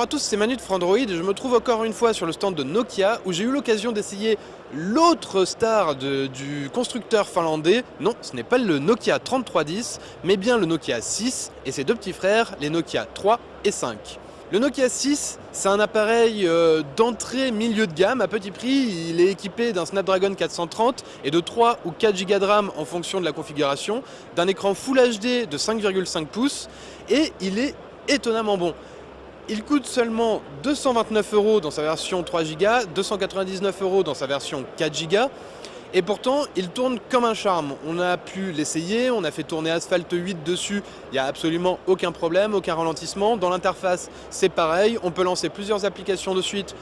Bonjour à tous, c'est Manu de Frandroid et je me trouve encore une fois sur le stand de Nokia où j'ai eu l'occasion d'essayer l'autre star du constructeur finlandais. Non, ce n'est pas le Nokia 3310, mais bien le Nokia 6 et ses deux petits frères, les Nokia 3 et 5. Le Nokia 6, c'est un appareil d'entrée milieu de gamme à petit prix. Il est équipé d'un Snapdragon 430 et de 3 ou 4 Go de RAM en fonction de la configuration, d'un écran Full HD de 5,5 pouces et il est étonnamment bon. Il coûte seulement 229 € dans sa version 3 Go, 299 € dans sa version 4 Go. Et pourtant, il tourne comme un charme. On a pu l'essayer, on a fait tourner Asphalt 8 dessus, il n'y a absolument aucun problème, aucun ralentissement. Dans l'interface, c'est pareil, on peut lancer plusieurs applications de suite,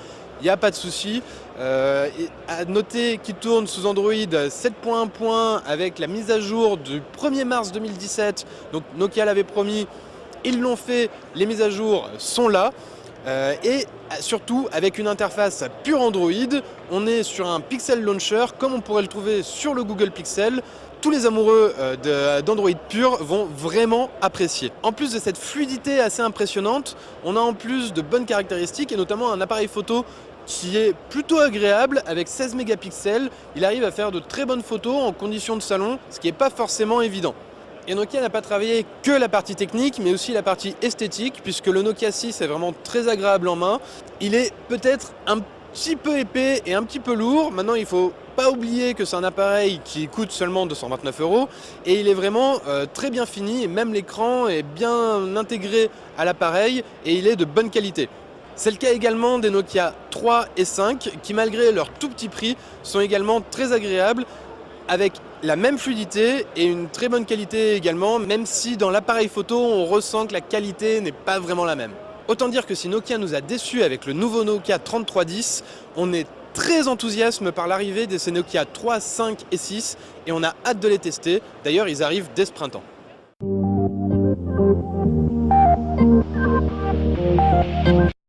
il n'y a pas de souci. À noter qu'il tourne sous Android 7.1 avec la mise à jour du 1er mars 2017. Donc Nokia l'avait promis, ils l'ont fait, les mises à jour sont là. Et surtout avec une interface pure Android, on est sur un Pixel Launcher comme on pourrait le trouver sur le Google Pixel. Tous les amoureux d'Android pur vont vraiment apprécier. En plus de cette fluidité assez impressionnante, on a en plus de bonnes caractéristiques et notamment un appareil photo qui est plutôt agréable avec 16 mégapixels. Il arrive à faire de très bonnes photos en conditions de salon, ce qui n'est pas forcément évident. Et Nokia n'a pas travaillé que la partie technique, mais aussi la partie esthétique, puisque le Nokia 6 est vraiment très agréable en main. Il est peut-être un petit peu épais et un petit peu lourd. Maintenant, il ne faut pas oublier que c'est un appareil qui coûte seulement 229 €, et il est vraiment très bien fini, et même l'écran est bien intégré à l'appareil, et il est de bonne qualité. C'est le cas également des Nokia 3 et 5, qui malgré leur tout petit prix, sont également très agréables, avec la même fluidité et une très bonne qualité également, même si dans l'appareil photo, on ressent que la qualité n'est pas vraiment la même. Autant dire que si Nokia nous a déçus avec le nouveau Nokia 3310, on est très enthousiaste par l'arrivée de ces Nokia 3, 5 et 6 et on a hâte de les tester. D'ailleurs, ils arrivent dès ce printemps.